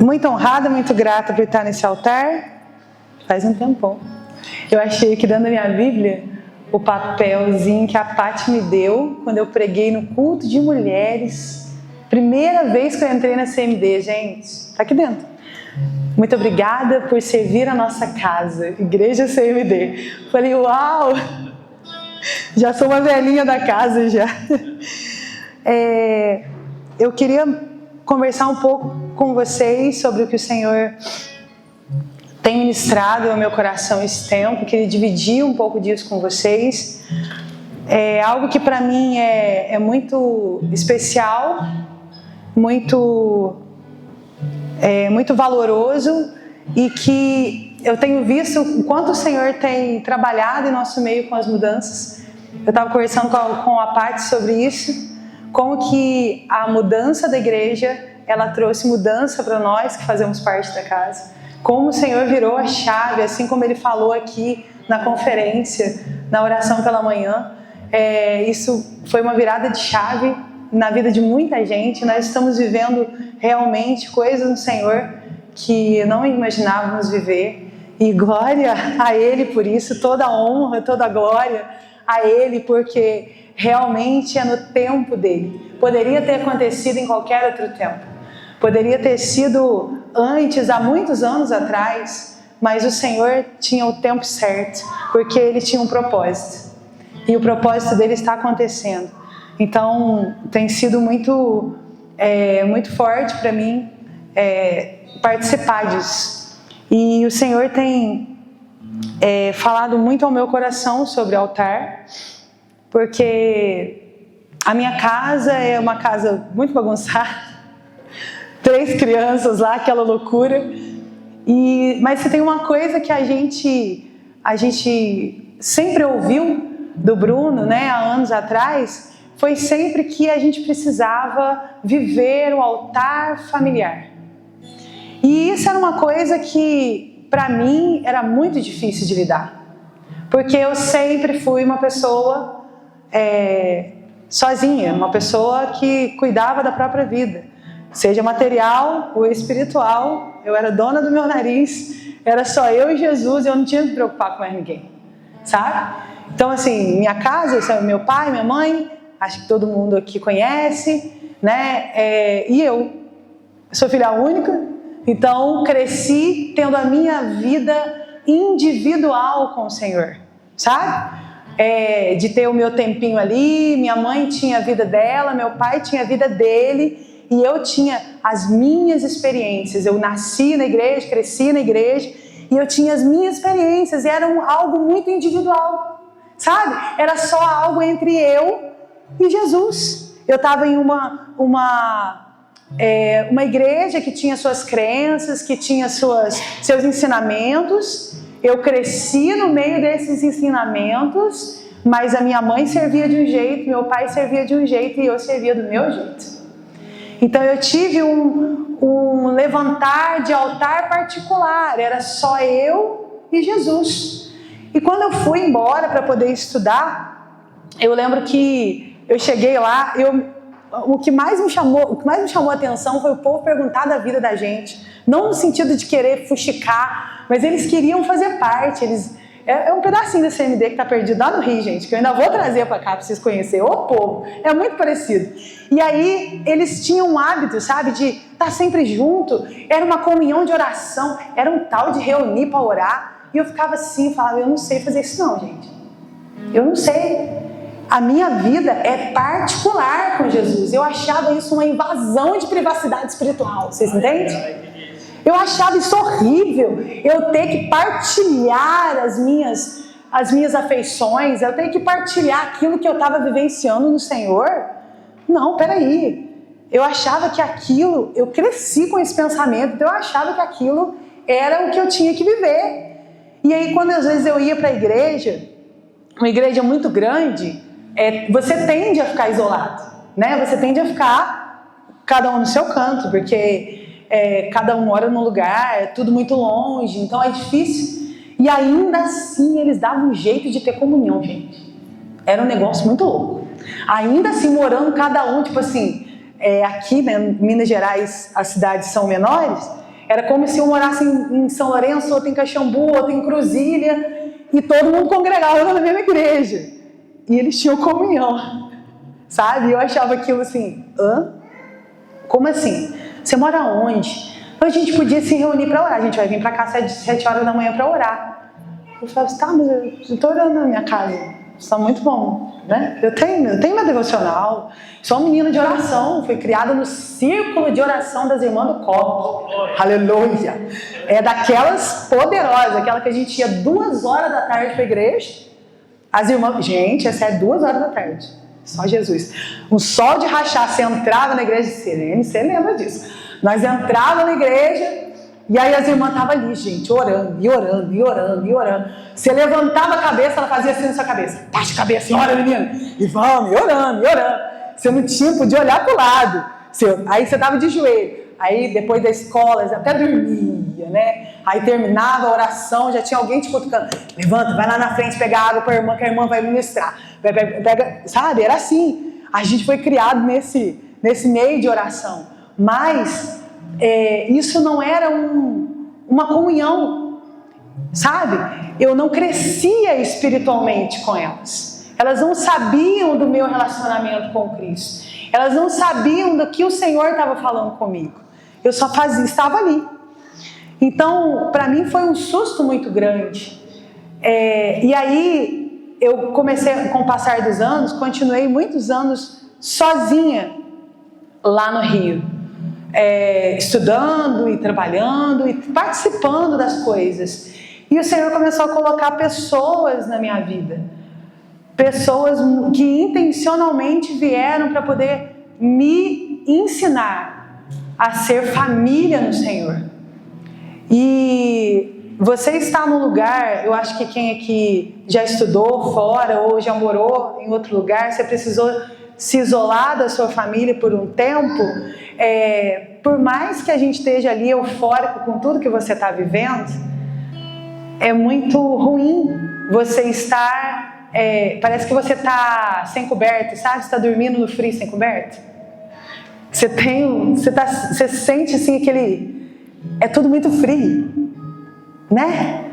Muito honrada, muito grata por estar nesse altar. Faz um tempão. Eu achei que dentro da minha Bíblia, o papelzinho que a Paty me deu quando eu preguei no culto de mulheres. Primeira vez que eu entrei na CMD, gente. Tá aqui dentro. Muito obrigada por servir a nossa casa, Igreja CMD. Falei, uau! Já sou uma velhinha da casa já. Eu queria conversar um pouco com vocês sobre o que o Senhor tem ministrado ao meu coração esse tempo. Queria dividir um pouco disso com vocês. É algo que para mim é muito especial, muito valoroso, e que eu tenho visto o quanto o Senhor tem trabalhado em nosso meio com as mudanças. Eu estava conversando com a Paty sobre isso, como que a mudança da igreja, ela trouxe mudança para nós que fazemos parte da casa. Como o Senhor virou a chave, assim como Ele falou aqui na conferência, na oração pela manhã. Isso foi uma virada de chave na vida de muita gente. Nós estamos vivendo realmente coisas no Senhor que não imaginávamos viver. E glória a Ele por isso, toda a honra, toda a glória a Ele, porque realmente é no tempo dEle. Poderia ter acontecido em qualquer outro tempo. Poderia ter sido antes, há muitos anos atrás, mas o Senhor tinha o tempo certo, porque Ele tinha um propósito. E o propósito dEle está acontecendo. Então, tem sido muito forte para mim participar disso. E o Senhor tem falado muito ao meu coração sobre o altar, porque a minha casa é uma casa muito bagunçada, 3 crianças lá, aquela loucura. Mas se tem uma coisa que a gente sempre ouviu do Bruno, né, há anos atrás, foi sempre que a gente precisava viver o altar familiar. E isso era uma coisa que, para mim, era muito difícil de lidar. Porque eu sempre fui uma pessoa sozinha, uma pessoa que cuidava da própria vida. Seja material ou espiritual, eu era dona do meu nariz, era só eu e Jesus, e eu não tinha que me preocupar com mais ninguém, sabe? Então, assim, minha casa, meu pai, minha mãe, acho que todo mundo aqui conhece, né? E eu sou filha única, então cresci tendo a minha vida individual com o Senhor, sabe? De ter o meu tempinho ali, minha mãe tinha a vida dela, meu pai tinha a vida dele, e eu tinha as minhas experiências. Eu nasci na igreja, cresci na igreja, e eu tinha as minhas experiências, e era algo muito individual, sabe? Era só algo entre eu e Jesus. Eu estava em uma igreja que tinha suas crenças, que tinha seus ensinamentos. Eu cresci no meio desses ensinamentos, mas a minha mãe servia de um jeito, meu pai servia de um jeito, e eu servia do meu jeito. Então eu tive um levantar de altar particular, era só eu e Jesus. E quando eu fui embora para poder estudar, eu lembro que eu cheguei lá, o que mais me chamou a atenção foi o povo perguntar da vida da gente, não no sentido de querer fuxicar, mas eles queriam fazer parte. É um pedacinho da CMD que está perdido lá no Rio, gente, que eu ainda vou trazer para cá para vocês conhecerem. Ô povo, é muito parecido. E aí eles tinham um hábito, sabe, de estar sempre junto. Era uma comunhão de oração, era um tal de reunir para orar. E eu ficava assim, falava, eu não sei fazer isso não, gente. Eu não sei. A minha vida é particular com Jesus. Eu achava isso uma invasão de privacidade espiritual, vocês entendem? Eu achava isso horrível, eu ter que partilhar as minhas afeições, eu ter que partilhar aquilo que eu estava vivenciando no Senhor. Não, peraí. Eu achava que aquilo, eu cresci com esse pensamento, então eu achava que aquilo era o que eu tinha que viver. E aí, quando às vezes eu ia para a igreja, uma igreja muito grande, você tende a ficar isolado, né? Você tende a ficar cada um no seu canto, porque cada um mora num lugar, é tudo muito longe, então é difícil. E ainda assim eles davam um jeito de ter comunhão, gente. Era um negócio muito louco. Ainda assim, morando cada um, tipo assim, aqui, né, em Minas Gerais, as cidades são menores, era como se um morasse em São Lourenço, outro em Caxambu, outro em Cruzília, e todo mundo congregava na mesma igreja. E eles tinham comunhão, sabe? E eu achava aquilo assim, como assim? Você mora onde? Então a gente podia se reunir para orar, a gente vai vir para cá às 7 horas da manhã para orar. Eu falava assim, tá, mas eu estou orando na minha casa. Isso é muito bom, né? Eu tenho minha devocional, sou uma menina de oração, fui criada no círculo de oração das irmãs do copo. Aleluia! É daquelas poderosas, aquela que a gente ia 2 horas da tarde para a igreja. As irmãs, gente, essa é 2 horas da tarde, só Jesus. Um sol de rachar, você entrava na igreja de Sirene, você lembra disso? Nós entrávamos na igreja. E aí as irmãs estavam ali, gente, orando, e orando, e orando, e orando. Você levantava a cabeça, ela fazia assim na sua cabeça. Baixa a cabeça e ora, menina. E vamos, e orando, e orando. Você não tinha, podia olhar para o lado. Aí você estava de joelho. Aí depois da escola, você até dormia, né? Aí terminava a oração, já tinha alguém te cutucando. Levanta, vai lá na frente pegar água para a irmã, que a irmã vai ministrar. Pega, sabe, era assim. A gente foi criado nesse meio de oração. Mas isso não era uma comunhão, sabe? Eu não crescia espiritualmente com elas. Elas não sabiam do meu relacionamento com Cristo. Elas não sabiam do que o Senhor estava falando comigo. Eu só estava ali. Então, para mim foi um susto muito grande. E aí, eu comecei, com o passar dos anos, continuei muitos anos sozinha lá no Rio. Estudando e trabalhando e participando das coisas. E o Senhor começou a colocar pessoas na minha vida. Pessoas que intencionalmente vieram para poder me ensinar a ser família no Senhor. E você está num lugar, eu acho que quem aqui já estudou fora ou já morou em outro lugar, você precisou se isolar da sua família por um tempo, por mais que a gente esteja ali eufórico com tudo que você está vivendo, é muito ruim você estar, parece que você está sem coberta, sabe? Você está dormindo no frio sem coberta. Você sente assim é tudo muito frio, né?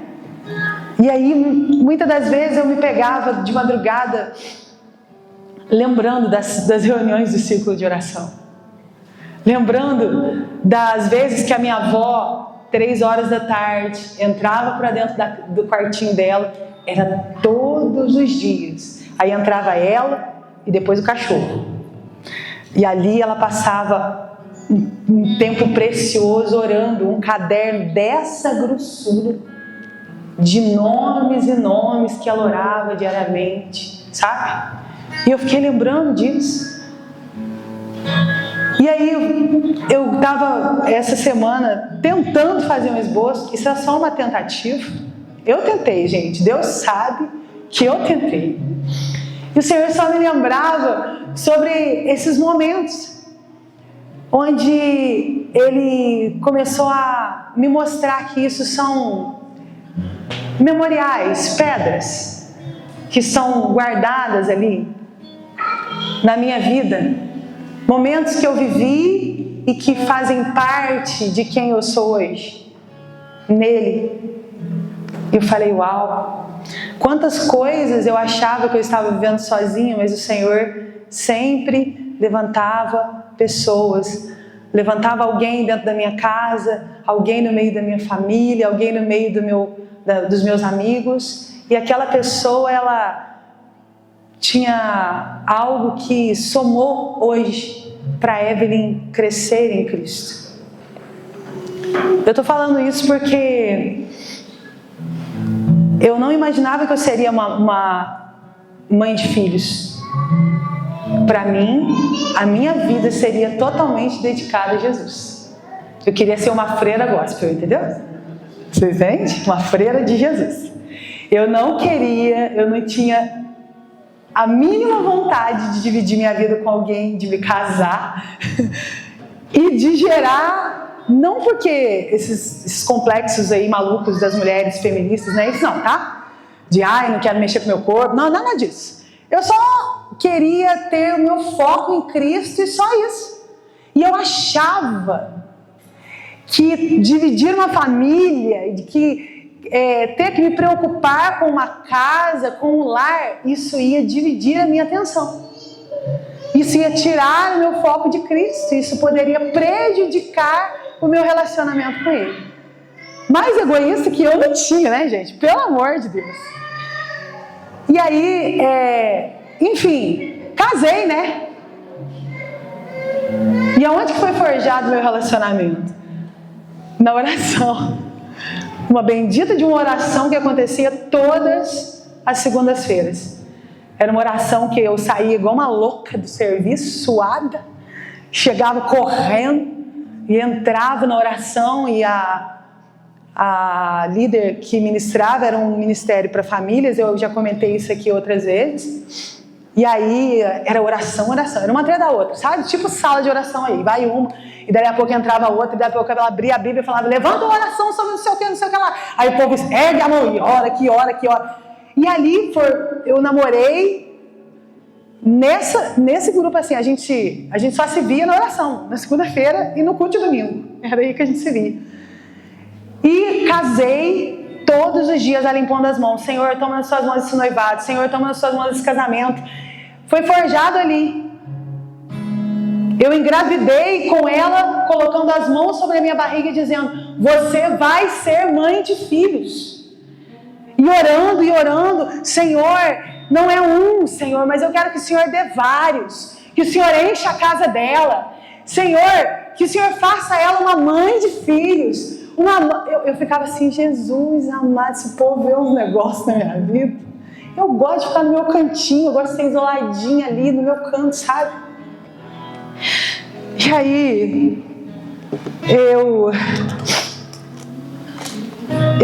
E aí, muitas das vezes eu me pegava de madrugada lembrando das reuniões do círculo de oração. Lembrando das vezes que a minha avó, 3 horas da tarde, entrava para dentro do quartinho dela. Era todos os dias. Aí entrava ela e depois o cachorro. E ali ela passava um tempo precioso orando, um caderno dessa grossura, de nomes e nomes que ela orava diariamente, sabe? E eu fiquei lembrando disso. E aí eu estava essa semana tentando fazer um esboço. Isso é só uma tentativa. Eu tentei, gente. Deus sabe que eu tentei. E o Senhor só me lembrava sobre esses momentos onde Ele começou a me mostrar que isso são memoriais, pedras que são guardadas ali na minha vida, momentos que eu vivi e que fazem parte de quem eu sou hoje, nele. Eu falei, uau, quantas coisas eu achava que eu estava vivendo sozinha, mas o Senhor sempre levantava pessoas, levantava alguém dentro da minha casa, alguém no meio da minha família, alguém no meio dos meus amigos, e aquela pessoa, ela tinha algo que somou hoje para Evelyn crescer em Cristo. Eu estou falando isso porque eu não imaginava que eu seria uma mãe de filhos. Para mim, a minha vida seria totalmente dedicada a Jesus. Eu queria ser uma freira gospel, entendeu? Você entende? Uma freira de Jesus. Eu não tinha a mínima vontade de dividir minha vida com alguém, de me casar e de gerar, não porque esses complexos aí malucos das mulheres feministas, não é isso não, tá? Não quero mexer com o meu corpo, não, nada disso. Eu só queria ter o meu foco em Cristo e só isso. E eu achava que dividir uma família, de que ter que me preocupar com uma casa, com um lar, isso ia dividir a minha atenção. Isso ia tirar o meu foco de Cristo. Isso poderia prejudicar o meu relacionamento com Ele. Mais egoísta que eu não tinha, né, gente? Pelo amor de Deus. E aí, enfim, casei, né? E aonde que foi forjado o meu relacionamento? Na oração. Uma bendita de uma oração que acontecia todas as segundas-feiras. Era uma oração que eu saía igual uma louca do serviço, suada, chegava correndo e entrava na oração, e a líder que ministrava era um ministério para famílias, eu já comentei isso aqui outras vezes. E aí era oração, era uma atrás da outra, sabe? Tipo sala de oração aí, vai uma, e daí a pouco entrava outra, e daí a pouco ela abria a Bíblia e falava, levanta uma oração sobre não sei o que, não sei o que lá. Aí o povo ergue a mão e ora, que ora, que ora. E ali eu namorei nesse grupo assim, a gente só se via na oração, na segunda-feira e no culto de domingo. Era aí que a gente se via. E casei todos os dias ela impondo as mãos. Senhor, toma nas suas mãos esse noivado. Senhor, toma nas suas mãos esse casamento. Foi forjado ali. Eu engravidei com ela, colocando as mãos sobre a minha barriga e dizendo, você vai ser mãe de filhos. E orando, Senhor, não é um, Senhor, mas eu quero que o Senhor dê vários. Que o Senhor encha a casa dela. Senhor, que o Senhor faça ela uma mãe de filhos. Eu ficava assim, Jesus amado, esse povo vê uns negócios na minha vida. Eu gosto de ficar no meu cantinho, eu gosto de ser isoladinha ali no meu canto, sabe? E aí, eu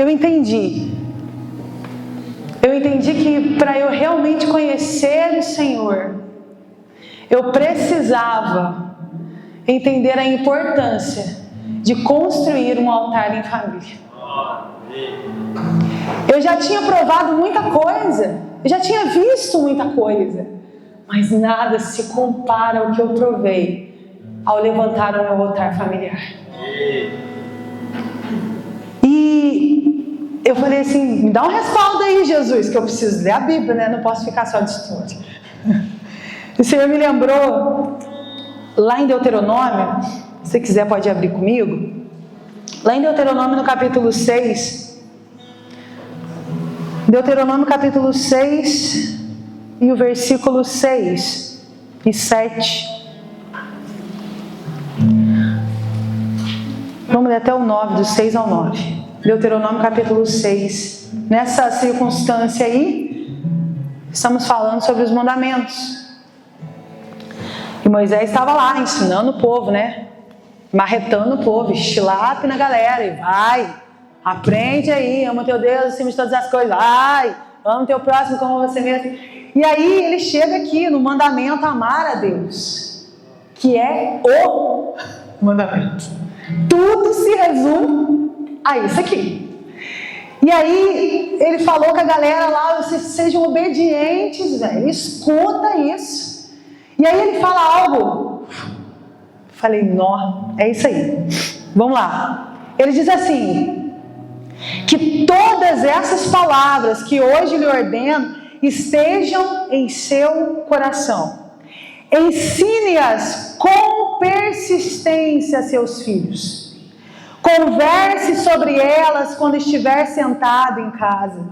entendi que para eu realmente conhecer o Senhor, eu precisava entender a importância de construir um altar em família. Eu já tinha provado muita coisa, eu já tinha visto muita coisa, mas nada se compara ao que eu provei ao levantar o meu altar familiar. E eu falei assim, me dá um respaldo aí, Jesus, que eu preciso ler a Bíblia, né? Não posso ficar só de história. O Senhor me lembrou lá em Deuteronômio, se você quiser pode abrir comigo, lá em Deuteronômio no capítulo 6, Deuteronômio capítulo 6 e o versículo 6 e 7. Vamos ler até o 9, do 6 ao 9. Deuteronômio capítulo 6. Nessa circunstância aí, estamos falando sobre os mandamentos. E Moisés estava lá ensinando o povo, né? Marretando o povo, estilape na galera, e vai, aprende aí, ama teu Deus acima de todas as coisas, vai, ama teu próximo como você mesmo. E aí ele chega aqui no mandamento amar a Deus, que é o mandamento. Tudo se resume a isso aqui. E aí ele falou com a galera lá, vocês sejam obedientes, velho, escuta isso. E aí ele fala algo. Falei, nó, é isso aí. Vamos lá. Ele diz assim, que todas essas palavras que hoje lhe ordeno estejam em seu coração. Ensine-as com persistência a seus filhos. Converse sobre elas quando estiver sentado em casa,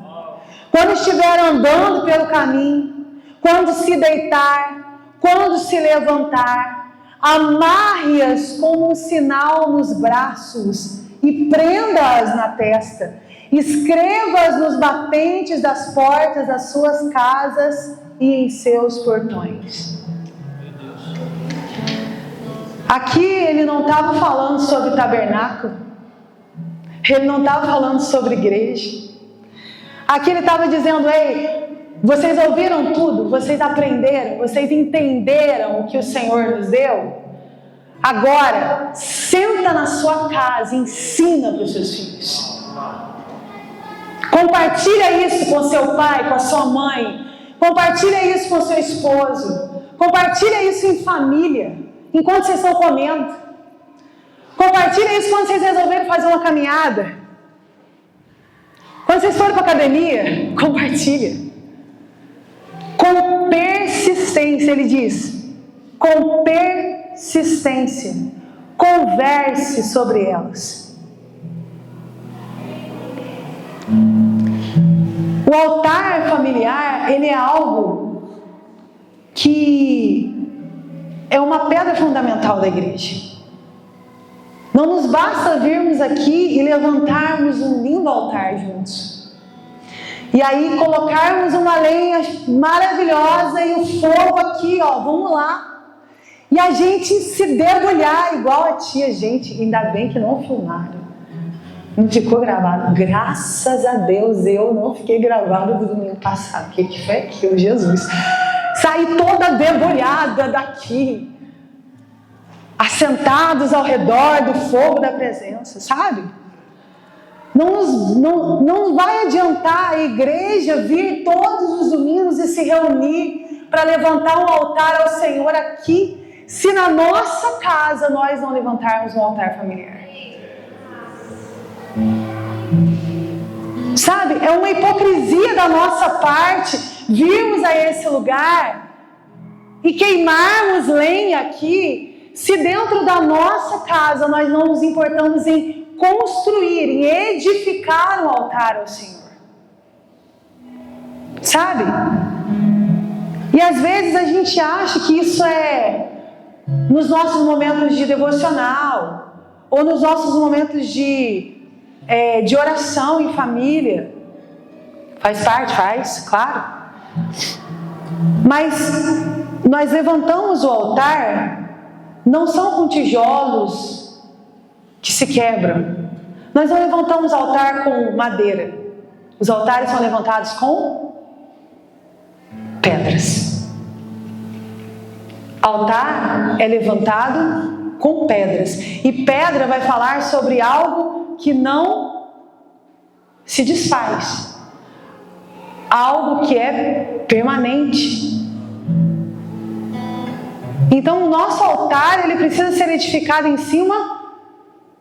quando estiver andando pelo caminho, quando se deitar, quando se levantar. Amarre-as como um sinal nos braços e prenda-as na testa. Escreva-as nos batentes das portas das suas casas e em seus portões. Aqui ele não estava falando sobre tabernáculo, ele não estava falando sobre igreja. Aqui ele estava dizendo, ei, vocês ouviram tudo, vocês aprenderam, vocês entenderam o que o Senhor nos deu? Agora, senta na sua casa e ensina para os seus filhos. Compartilha isso com seu pai, com a sua mãe. Compartilha isso com seu esposo. Compartilha isso em família. enquanto vocês estão comendo. Compartilha isso quando vocês resolverem fazer uma caminhada. Quando vocês forem para a academia, compartilha. Com persistência, ele diz. Com persistência. Converse sobre elas. O altar familiar, ele é algo que é uma pedra fundamental da igreja. Não nos basta virmos aqui e levantarmos um lindo altar juntos. E aí colocarmos uma lenha maravilhosa e o fogo aqui, ó, vamos lá. E a gente se debulhar igual a tia, gente, ainda bem que não filmaram. Não ficou gravado. Graças a Deus eu não fiquei gravado do domingo passado. O que foi aquilo, Jesus? Saí toda debulhada daqui. Assentados ao redor do fogo da presença, sabe? Não vai adiantar a igreja vir todos os domingos e se reunir para levantar um altar ao Senhor aqui, se na nossa casa nós não levantarmos um altar familiar. Sabe? É uma hipocrisia da nossa parte virmos a esse lugar e queimarmos lenha aqui, se dentro da nossa casa nós não nos importamos em construir, em edificar um altar ao Senhor. Sabe? E às vezes a gente acha que isso é nos nossos momentos de devocional, ou nos nossos momentos de oração em família. Faz parte, claro. Mas nós levantamos o altar, não são com tijolos que se quebram. Nós não levantamos altar com madeira. Os altares são levantados com pedras. Altar é levantado com pedras. E pedra vai falar sobre algo que não se desfaz. Algo que é permanente. Então o nosso altar, ele precisa ser edificado em cima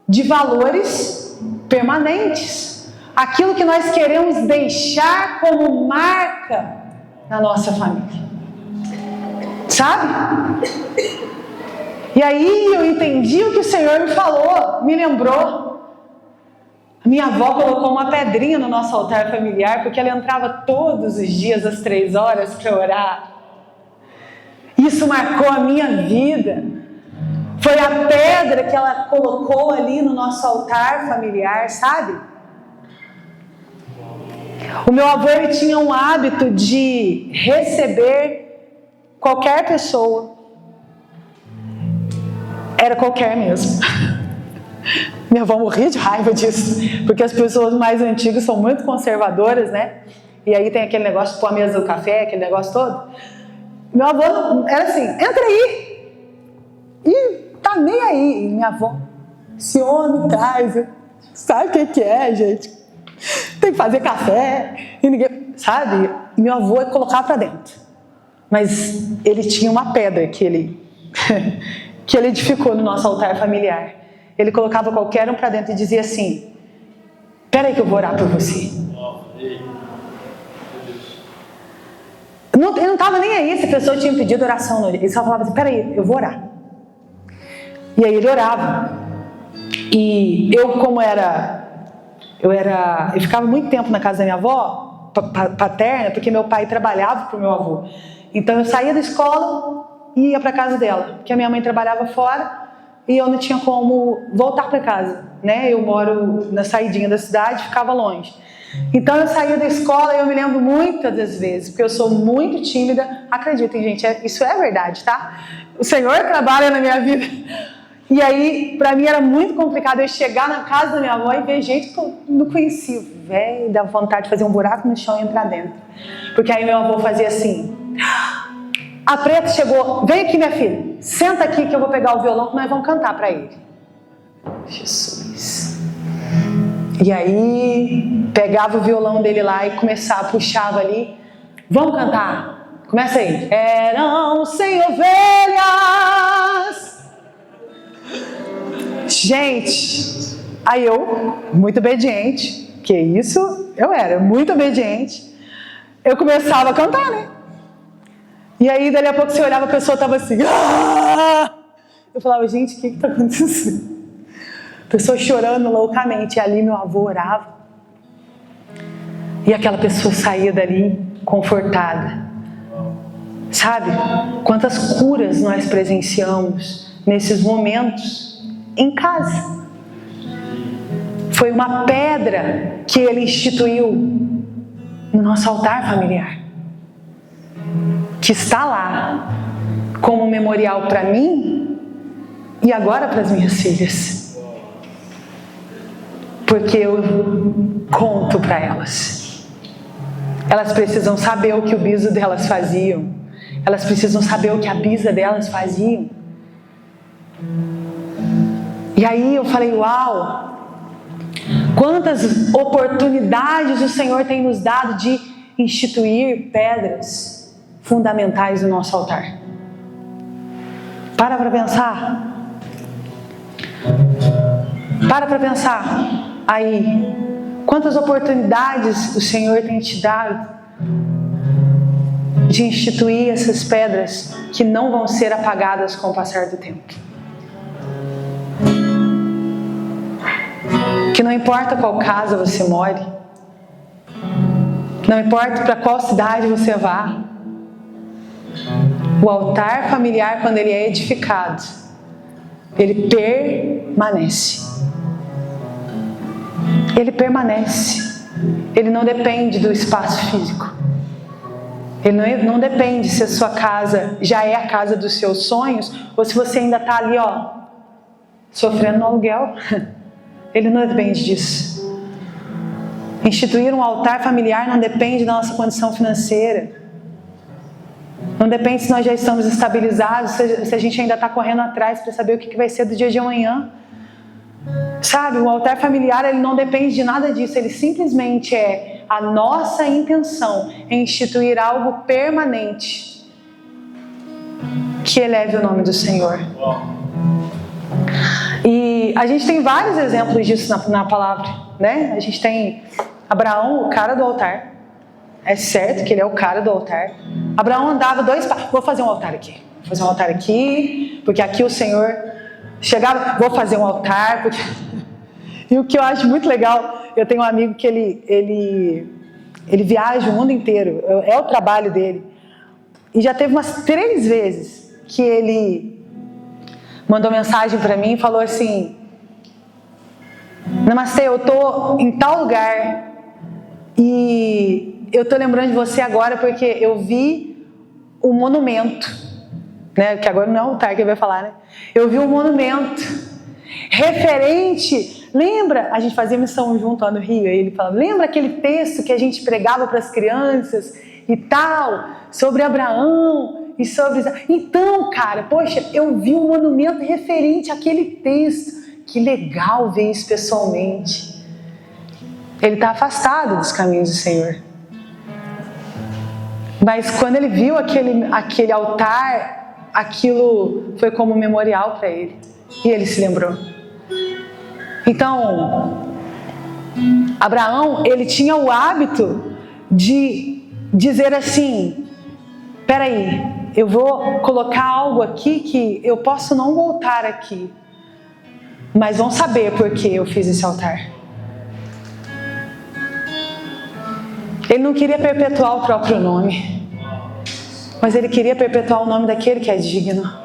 de valores permanentes. Aquilo que nós queremos deixar como marca na nossa família. Sabe? E aí eu entendi o que o Senhor me falou, me lembrou. Minha avó colocou uma pedrinha no nosso altar familiar, porque ela entrava todos os dias às 3 horas para orar. Isso marcou a minha vida. Foi a pedra que ela colocou ali no nosso altar familiar, sabe? O meu avô, ele tinha um hábito de receber qualquer pessoa. Era qualquer mesmo. Minha avó morria de raiva disso, porque as pessoas mais antigas são muito conservadoras, né? E aí tem aquele negócio de pôr a mesa do café, aquele negócio todo. Meu avô era assim, entra aí. E tá nem aí. E minha avó, esse homem traz, sabe o que é, gente? Tem que fazer café. E ninguém, sabe? E meu avô colocava pra dentro. Mas ele tinha uma pedra que ele edificou no nosso altar familiar. Ele colocava qualquer um pra dentro e dizia assim: espera aí que eu vou orar por você. Ele não estava nem aí se a pessoa tinha pedido oração. Ele só falava assim: peraí, eu vou orar. E aí ele orava. E eu, como eu ficava muito tempo na casa da minha avó paterna, porque meu pai trabalhava pro meu avô. Então eu saía da escola e ia para casa dela, porque a minha mãe trabalhava fora e eu não tinha como voltar para casa, né? Eu moro na saidinha da cidade, ficava longe. Então eu saía da escola e eu me lembro muitas das vezes, porque eu sou muito tímida. Acreditem, gente, isso é verdade, tá? O Senhor trabalha na minha vida. E aí, pra mim era muito complicado eu chegar na casa da minha avó e ver gente que eu não conhecia. Velho, dá vontade de fazer um buraco no chão e entrar dentro. Porque aí meu avô fazia assim: a Preta chegou, vem aqui minha filha, senta aqui que eu vou pegar o violão que nós vamos cantar pra ele. Jesus. E aí, pegava o violão dele lá e começava, puxava ali. Vamos cantar. Começa aí. Eram 100 ovelhas Gente, aí eu, muito obediente, que isso, eu era muito obediente, eu começava a cantar, né? E aí, dali a pouco, você olhava, a pessoa estava assim, eu falava, gente, o que está acontecendo? A pessoa chorando loucamente, e ali meu avô orava, e aquela pessoa saía dali confortada. Sabe? Quantas curas nós presenciamos nesses momentos em casa. Foi uma pedra que ele instituiu no nosso altar familiar, que está lá como memorial para mim e agora para as minhas filhas, porque eu conto para elas. Elas precisam saber o que o biso delas faziam. Elas precisam saber o que a bisa delas faziam. E aí eu falei, uau, quantas oportunidades o Senhor tem nos dado de instituir pedras fundamentais no nosso altar. Para pensar. Para pensar. Aí, quantas oportunidades o Senhor tem te dado de instituir essas pedras que não vão ser apagadas com o passar do tempo. Que não importa qual casa você more, não importa para qual cidade você vá, o altar familiar, quando ele é edificado, ele permanece. Ele permanece. Ele não depende do espaço físico. Ele não depende se a sua casa já é a casa dos seus sonhos ou se você ainda está ali, sofrendo no aluguel. Ele não depende disso. Instituir um altar familiar não depende da nossa condição financeira. Não depende se nós já estamos estabilizados, se a gente ainda está correndo atrás para saber o que vai ser do dia de amanhã. Sabe, o altar familiar, ele não depende de nada disso, ele simplesmente é a nossa intenção em instituir algo permanente que eleve o nome do Senhor. E a gente tem vários exemplos disso na palavra, né? A gente tem Abraão, o cara do altar. É certo que ele é o cara do altar. Abraão andava 2 passos. Vou fazer um altar aqui. Vou fazer um altar aqui, porque aqui o Senhor chegava. Vou fazer um altar, porque... E o que eu acho muito legal, eu tenho um amigo que ele viaja o mundo inteiro, é o trabalho dele. E já teve umas 3 vezes que ele mandou mensagem para mim e falou assim: Namastê, eu tô em tal lugar e eu tô lembrando de você agora porque eu vi um monumento, né? Que agora não é o altar que ele vai falar, né? Eu vi um monumento referente. Lembra? A gente fazia missão junto lá no Rio. Aí ele falava: lembra aquele texto que a gente pregava para as crianças e tal, sobre Abraão e sobre... Então, cara, poxa, eu vi um monumento referente àquele texto. Que legal ver isso pessoalmente. Ele está afastado dos caminhos do Senhor. Mas quando ele viu aquele altar, aquilo foi como um memorial para ele. E ele se lembrou. Então, Abraão, ele tinha o hábito de dizer assim: peraí, eu vou colocar algo aqui que eu posso não voltar aqui, mas vão saber por que eu fiz esse altar. Ele não queria perpetuar o próprio nome, mas ele queria perpetuar o nome daquele que é digno.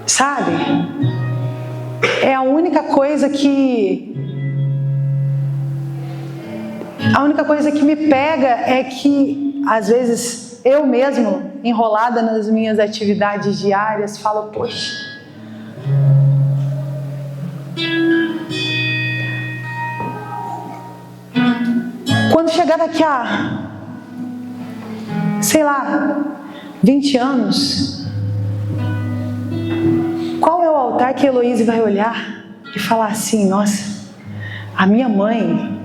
Sabe? É a única coisa que me pega é que, às vezes, eu mesmo, enrolada nas minhas atividades diárias, falo: poxa, quando chegar daqui a, sei lá, 20 anos, qual é o altar que a Heloísa vai olhar e falar assim: nossa, a minha mãe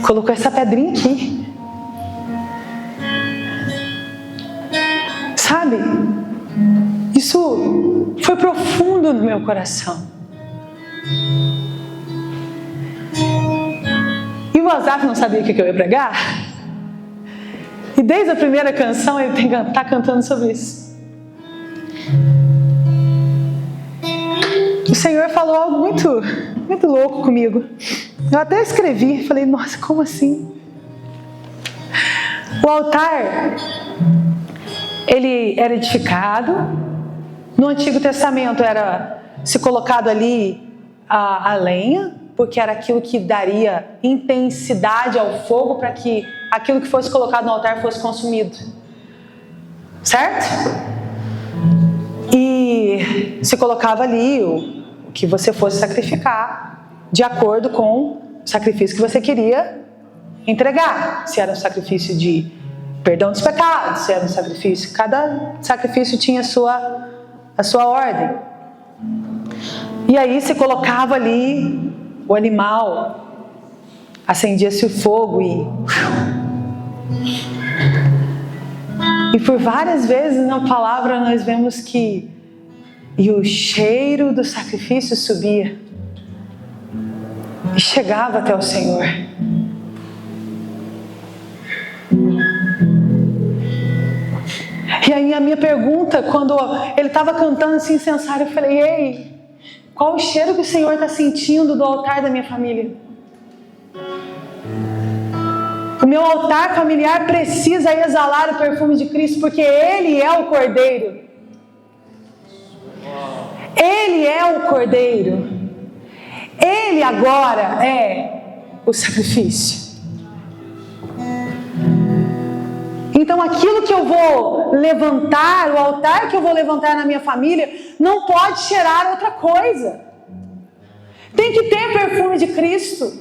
colocou essa pedrinha aqui. Sabe? Isso foi profundo no meu coração. E o Asaf não sabia o que eu ia pregar. E desde a primeira canção ele está cantando sobre isso. O Senhor falou algo muito, muito louco comigo. Eu até escrevi, falei, nossa, como assim? O altar, ele era edificado. No Antigo Testamento era se colocado ali a lenha, porque era aquilo que daria intensidade ao fogo para que aquilo que fosse colocado no altar fosse consumido. Certo? E se colocava ali o que você fosse sacrificar, de acordo com o sacrifício que você queria entregar. Se era um sacrifício de perdão dos pecados, se era um sacrifício... Cada sacrifício tinha a sua ordem. E aí se colocava ali o animal, acendia-se o fogo e por várias vezes na palavra nós vemos que e o cheiro do sacrifício subia e chegava até o Senhor. E aí a minha pergunta, quando ele estava cantando assim incensário, eu falei, ei, qual o cheiro que o Senhor está sentindo do altar da minha família? O meu altar familiar precisa exalar o perfume de Cristo, porque Ele é o Cordeiro. Ele é o Cordeiro. Ele agora é o sacrifício. Então aquilo que eu vou levantar, o altar que eu vou levantar na minha família, não pode cheirar outra coisa. Tem que ter perfume de Cristo.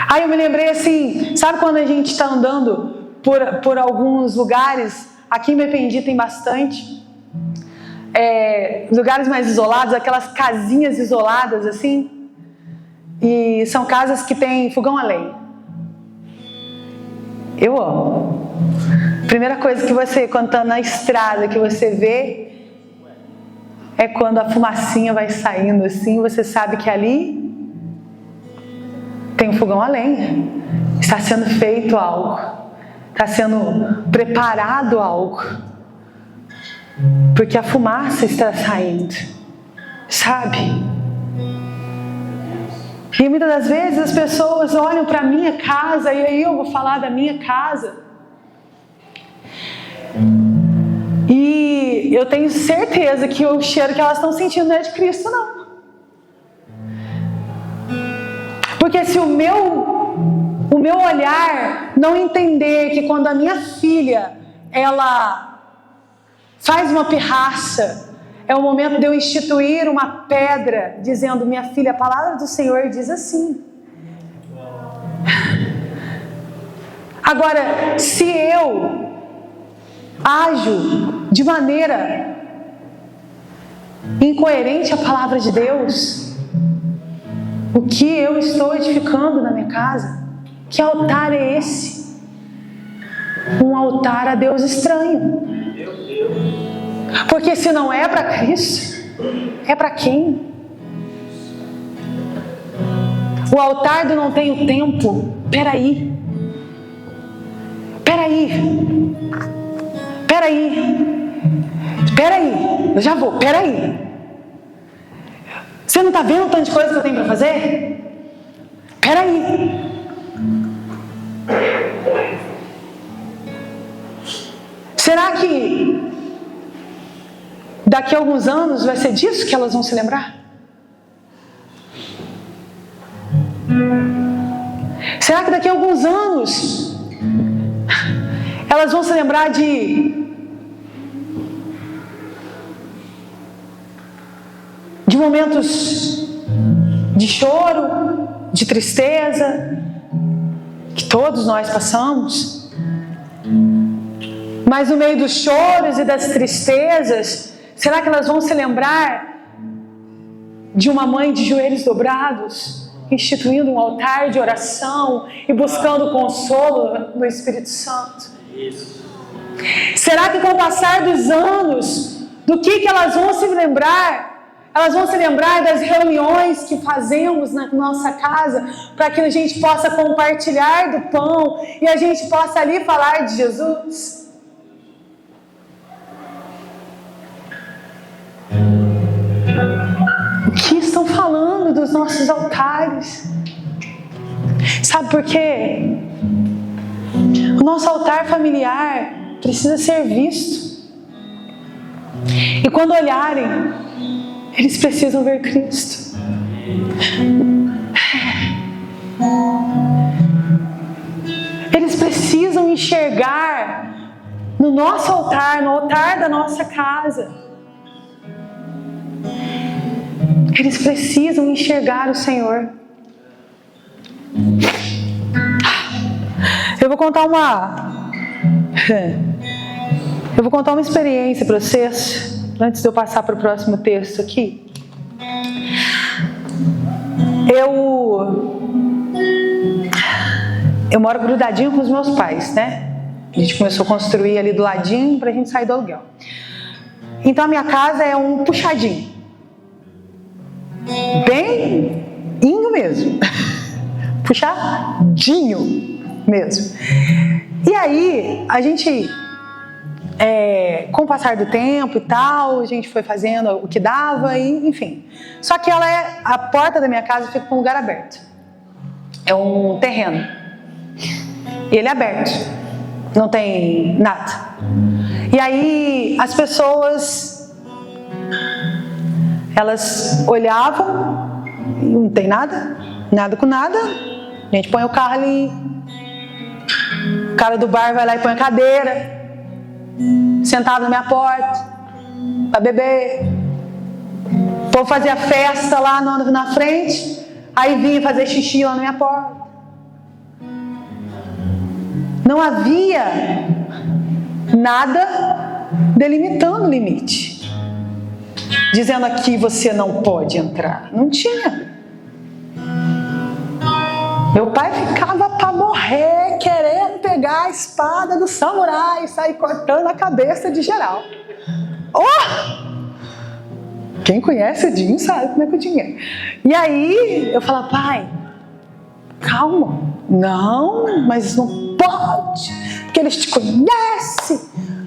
Aí eu me lembrei assim, sabe quando a gente está andando por alguns lugares, aqui em Bependi tem bastante, lugares mais isolados, aquelas casinhas isoladas assim, e são casas que tem fogão a lenha. Eu amo. Primeira coisa que você, quando está na estrada, que você vê, é quando a fumacinha vai saindo assim, você sabe que ali tem um fogão a lenha. Está sendo feito algo. Está sendo preparado algo. Porque a fumaça está saindo. Sabe? E muitas das vezes as pessoas olham para a minha casa, e aí eu vou falar da minha casa. E eu tenho certeza que o cheiro que elas estão sentindo não é de Cristo, não. Porque se o meu olhar não entender que quando a minha filha, ela faz uma pirraça, é o momento de eu instituir uma pedra, dizendo, minha filha, a palavra do Senhor diz assim. Agora, se eu ajo de maneira incoerente à palavra de Deus, o que eu estou edificando na minha casa? Que altar é esse? Um altar a Deus estranho. Porque se não é para Cristo, é para quem? O altar do não tenho tempo. Peraí, eu já vou, peraí. Você não está vendo o tanto de coisa que eu tenho para fazer? Peraí. Será que daqui a alguns anos vai ser disso que elas vão se lembrar? Será que daqui a alguns anos elas vão se lembrar de momentos de choro, de tristeza, que todos nós passamos? Mas no meio dos choros e das tristezas, será que elas vão se lembrar de uma mãe de joelhos dobrados, instituindo um altar de oração e buscando consolo no Espírito Santo? Será que com o passar dos anos, do que elas vão se lembrar? Elas vão se lembrar das reuniões que fazemos na nossa casa para que a gente possa compartilhar do pão e a gente possa ali falar de Jesus? O que estão falando dos nossos altares? Sabe por quê? O nosso altar familiar precisa ser visto. E quando olharem, eles precisam ver Cristo. Eles precisam enxergar no nosso altar, no altar da nossa casa. Eles precisam enxergar o Senhor. Eu vou contar uma experiência para vocês, antes de eu passar para o próximo texto aqui. Eu moro grudadinho com os meus pais, né? A gente começou a construir ali do ladinho para a gente sair do aluguel. Então a minha casa é um puxadinho. Bem mesmo. Puxadinho mesmo. E aí, a gente, com o passar do tempo e tal, a gente foi fazendo o que dava, e, enfim. Só que a porta da minha casa fica com um lugar aberto. É um terreno. E ele é aberto. Não tem nada. E aí, as pessoas, elas olhavam, e não tem nada, nada com nada. A gente põe o carro ali. O cara do bar vai lá e põe a cadeira, sentado na minha porta, para beber. O povo fazia festa lá na frente, aí vinha fazer xixi lá na minha porta. Não havia nada delimitando o limite, dizendo aqui você não pode entrar. Não tinha. Meu pai ficava para morrer, querendo pegar a espada do samurai e sair cortando a cabeça de geral. Quem conhece o Dinho sabe como é que o Dinho é. E aí eu falava, pai, calma. Não, mas não pode, porque eles te conhecem,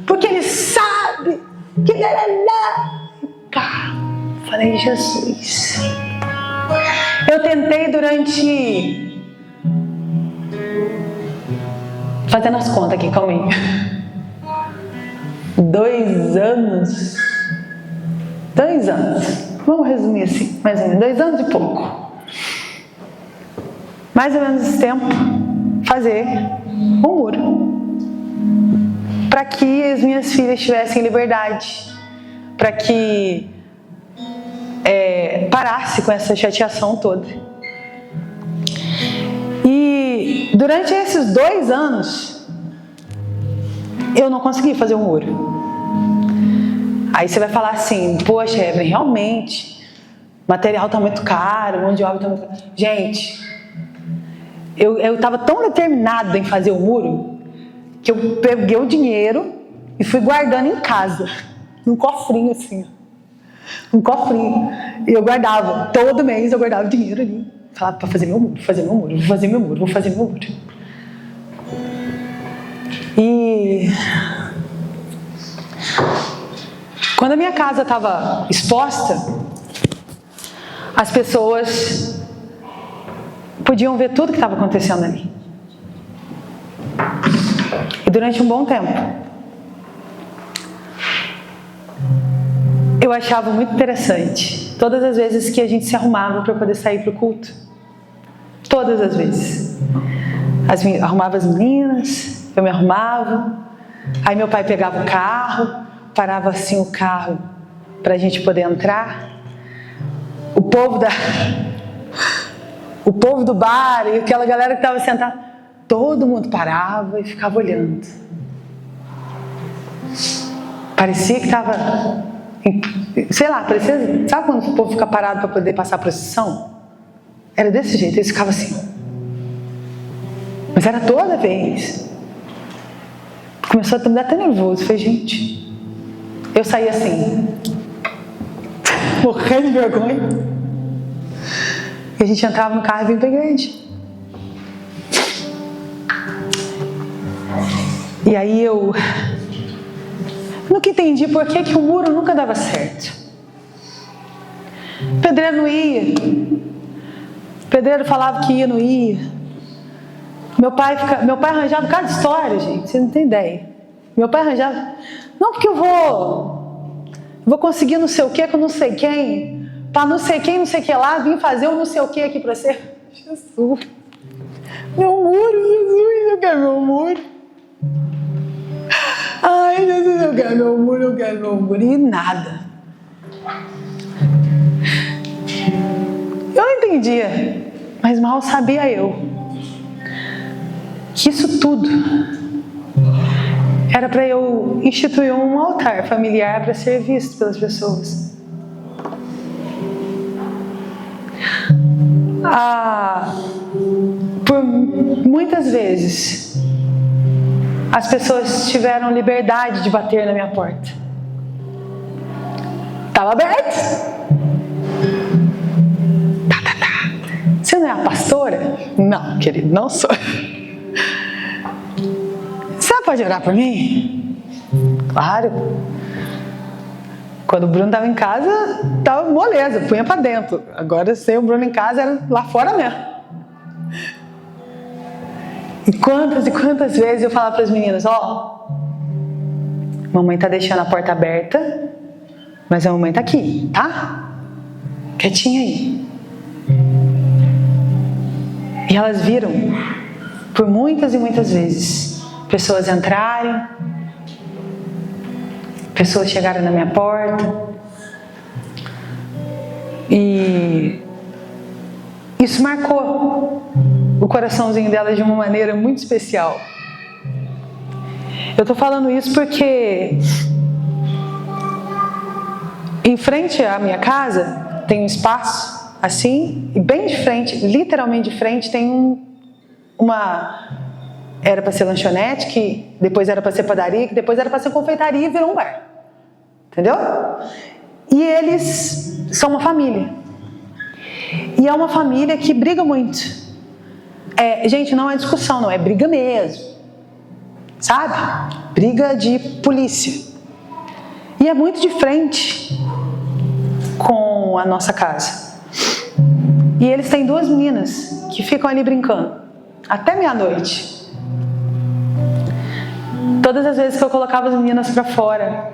porque eles sabem que... Falei, Jesus. Eu tentei durante... Fazendo as contas aqui, calma aí. 2 anos. 2 anos. Vamos resumir assim, mais ou menos. 2 anos e pouco. Mais ou menos esse tempo, fazer um muro. Para que as minhas filhas tivessem liberdade. Para que parasse com essa chateação toda. E durante esses 2 anos, eu não consegui fazer um muro. Aí você vai falar assim, poxa, Evelyn, realmente, o material está muito caro, mão de obra está muito caro. Gente, eu estava tão determinada em fazer o muro, que eu peguei o dinheiro e fui guardando em casa, num cofrinho assim, um cofrinho. E eu guardava, todo mês eu guardava dinheiro ali. Falava para fazer meu muro, vou fazer meu muro. E quando a minha casa estava exposta, as pessoas podiam ver tudo que estava acontecendo ali. E durante um bom tempo, eu achava muito interessante todas as vezes que a gente se arrumava para poder sair para o culto. Todas as vezes. Arrumava as meninas, eu me arrumava, aí meu pai pegava o carro, parava assim o carro para a gente poder entrar. O povo do bar e aquela galera que estava sentada, todo mundo parava e ficava olhando. Parecia que estava, sei lá, parecia, sabe quando o povo fica parado para poder passar a procissão? Era desse jeito, eles ficavam assim. Mas era toda vez. Começou a me dar até nervoso. Falei, gente, eu saí assim, morrendo de vergonha. E a gente entrava no carro e vinha pra igreja. E aí eu nunca entendi por que o muro nunca dava certo. O pedreiro não ia. O pedreiro falava que ia, não ia. Meu pai arranjava cada história, gente. Vocês não têm ideia. Meu pai arranjava. Não, porque eu vou conseguir não sei o que com não sei quem. Para não sei quem, não sei o que lá, vim fazer um não sei o que aqui para você. Jesus. Meu muro, Jesus, eu quero meu muro. Ai, Jesus, eu quero meu muro, eu quero meu muro. E nada. Eu não entendia, mas mal sabia eu que isso tudo era para eu instituir um altar familiar para ser visto pelas pessoas. Por muitas vezes as pessoas tiveram liberdade de bater na minha porta. Estava aberto. Você não é a pastora? Não, querido, não sou. Você pode orar por mim? Claro. Quando o Bruno estava em casa, estava moleza, punha para dentro. Agora, sem o Bruno em casa, era lá fora mesmo. E quantas vezes eu falava para as meninas, mamãe está deixando a porta aberta, mas a mamãe está aqui, tá? Quietinha aí. E elas viram, por muitas e muitas vezes, pessoas entrarem, pessoas chegaram na minha porta. E isso marcou o coraçãozinho delas de uma maneira muito especial. Eu estou falando isso porque em frente à minha casa tem um espaço assim, e bem de frente, literalmente de frente, tem era para ser lanchonete, que depois era para ser padaria, que depois era para ser confeitaria e virou um bar. Entendeu? E eles são uma família. E é uma família que briga muito. Gente, não é discussão, não, é briga mesmo. Sabe? Briga de polícia. E é muito de frente com a nossa casa. E eles têm 2 meninas que ficam ali brincando até meia-noite. Todas as vezes que eu colocava as meninas para fora,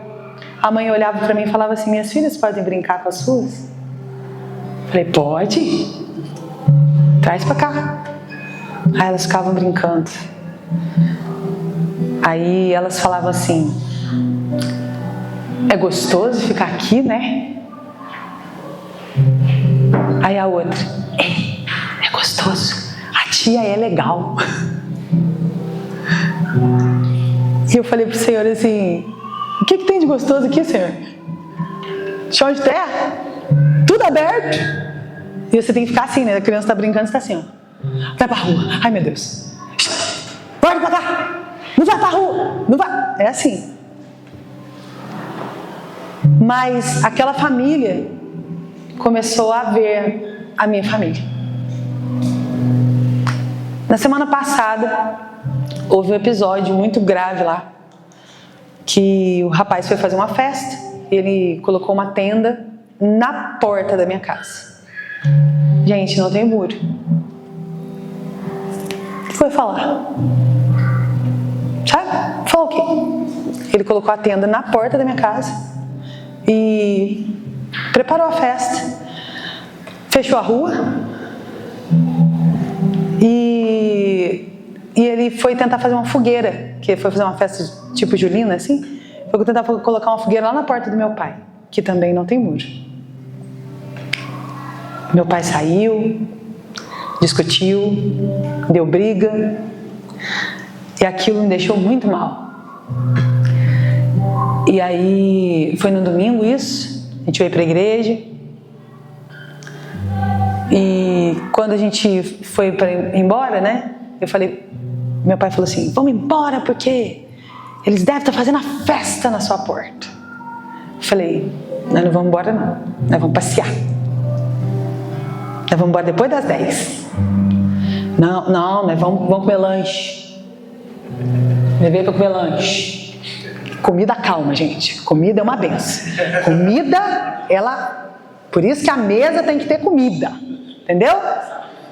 a mãe olhava para mim e falava assim: minhas filhas podem brincar com as suas? Falei: pode. Traz para cá. Aí elas ficavam brincando. Aí elas falavam assim: é gostoso ficar aqui, né? Aí a outra: é gostoso, a tia é legal. E eu falei pro Senhor assim: o que tem de gostoso aqui, Senhor? Chão de terra? Tudo aberto? E você tem que ficar assim, né? A criança tá brincando, você tá assim, vai pra rua. Ai, meu Deus. Vai pra cá. Não vai pra rua. Não vai. É assim. Mas aquela família começou a ver a minha família. Na semana passada, houve um episódio muito grave lá, que o rapaz foi fazer uma festa, ele colocou uma tenda na porta da minha casa. Gente, não tem muro. O que foi falar? Sabe? Falou o quê? Ele colocou a tenda na porta da minha casa e preparou a festa, fechou a rua e ele foi tentar fazer uma fogueira, que foi fazer uma festa tipo julina, assim, foi tentar colocar uma fogueira lá na porta do meu pai, que também não tem muro. Meu pai saiu, discutiu, deu briga, e aquilo me deixou muito mal. E aí, foi no domingo isso, a gente veio para a igreja, e quando a gente foi para ir embora, né, eu falei, meu pai falou assim: vamos embora porque Eles devem estar fazendo a festa na sua porta. Falei, nós não vamos embora não. Nós vamos passear. Nós vamos embora depois das 10. Não, nós vamos comer lanche. Levei para comer lanche. Comida calma, gente. Comida é uma benção. Comida, por isso que a mesa tem que ter comida. Entendeu?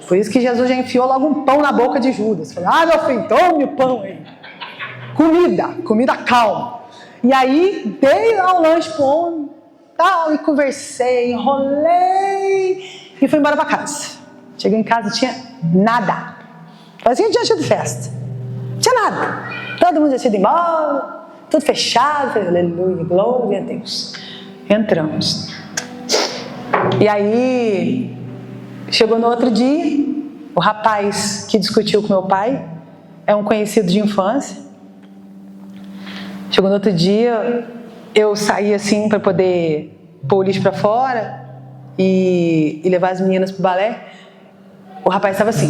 Por isso que Jesus já enfiou logo um pão na boca de Judas. Falou, meu filho, tome o pão aí. Comida calma. E aí, dei lá o lanche pro homem, tal, e conversei, enrolei, e fui embora para casa. Cheguei em casa, não tinha nada. Parecia que tinha tido festa. Não tinha nada. Todo mundo já tinha ido embora, tudo fechado. Falei, aleluia, glória a Deus. Entramos. E aí, chegou no outro dia, o rapaz que discutiu com meu pai, é um conhecido de infância. Chegou no outro dia, eu saí assim para poder pôr o lixo para fora e levar as meninas pro balé. O rapaz estava assim.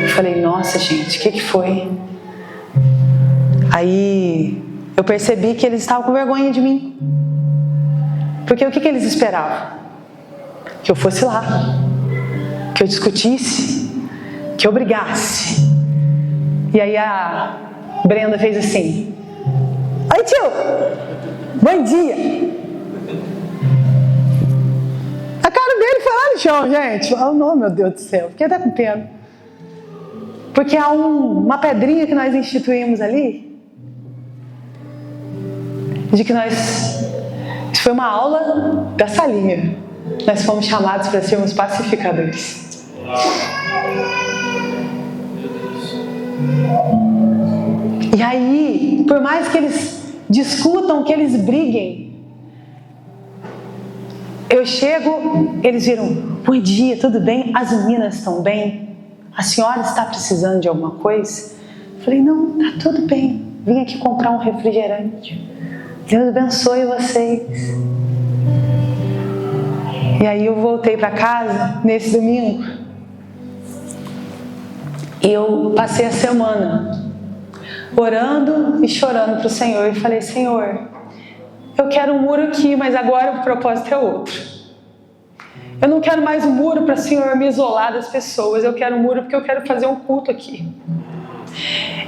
Eu falei, nossa gente, o que foi? Aí eu percebi que eles estavam com vergonha de mim. Porque o que eles esperavam? Que eu fosse lá, que eu discutisse, que eu brigasse. E aí a Brenda fez assim, oi tio, bom dia. A cara dele foi lá no chão, gente. Oh, não, meu Deus do céu, fiquei até com pena. Porque há uma pedrinha que nós instituímos ali, de que isso foi uma aula da salinha. Nós fomos chamados para sermos pacificadores. E aí, por mais que eles discutam, que eles briguem, eu chego, eles viram, bom dia, tudo bem? As meninas estão bem? A senhora está precisando de alguma coisa? Falei, não, tá tudo bem. Vim aqui comprar um refrigerante. Deus abençoe vocês. E aí eu voltei para casa nesse domingo. E eu passei a semana orando e chorando para o Senhor. E falei, Senhor, eu quero um muro aqui, mas agora o propósito é outro. Eu não quero mais um muro para o Senhor me isolar das pessoas. Eu quero um muro porque eu quero fazer um culto aqui.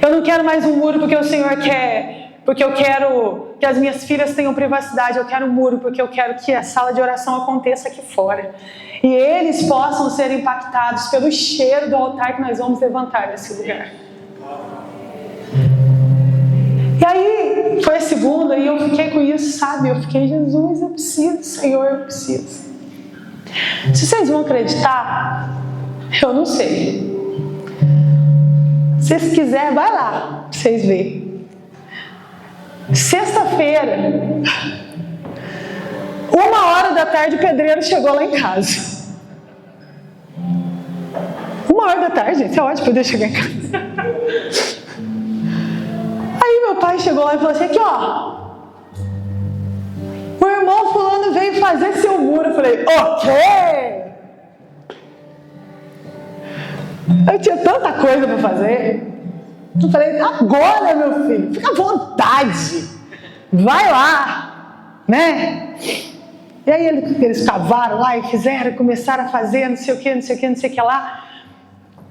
Eu não quero mais um muro porque o Senhor quer, porque eu quero que as minhas filhas tenham privacidade. Eu quero um muro porque eu quero que a sala de oração aconteça aqui fora. E eles possam ser impactados pelo cheiro do altar que nós vamos levantar nesse lugar. E aí, foi a segunda, e eu fiquei com isso, sabe? Eu fiquei, Jesus, eu preciso, Senhor, eu preciso. Se vocês vão acreditar, eu não sei. Se vocês quiserem, vai lá, pra vocês verem. Sexta-feira, 1h da tarde, o pedreiro chegou lá em casa. 1h da tarde, gente, é ótimo poder chegar em casa. Aí meu pai chegou lá e falou assim, aqui ó, o irmão fulano veio fazer seu muro. Eu falei, o quê? Eu tinha tanta coisa para fazer. Eu falei, agora meu filho, fica à vontade, vai lá, né? E aí eles cavaram lá e fizeram, começaram a fazer não sei o que, não sei o que, não sei o que lá.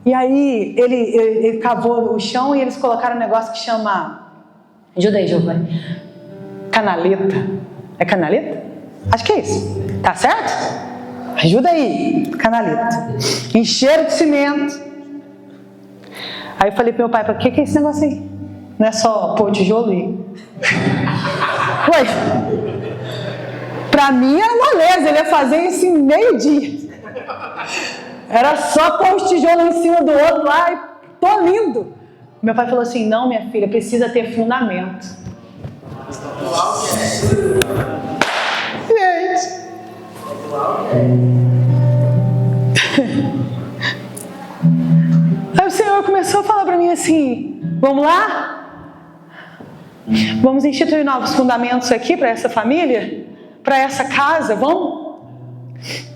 E aí ele cavou o chão e eles colocaram um negócio que chama, ajuda aí, Giovanni, canaleta. É canaleta? Acho que é isso. Tá certo? Ajuda aí, canaleta. Encheram de cimento. Aí eu falei pro meu pai, o que é esse negócio aí? Não é só pôr o tijolo e... Ué, pra mim era moleza, ele ia fazer isso em meio-dia. Era só pôr os tijolos em cima do outro lá e tô lindo. Meu pai falou assim, não minha filha, precisa ter fundamento. Gente. Aí o Senhor começou a falar para mim assim, vamos lá? Vamos instituir novos fundamentos aqui para essa família? Para essa casa, vamos?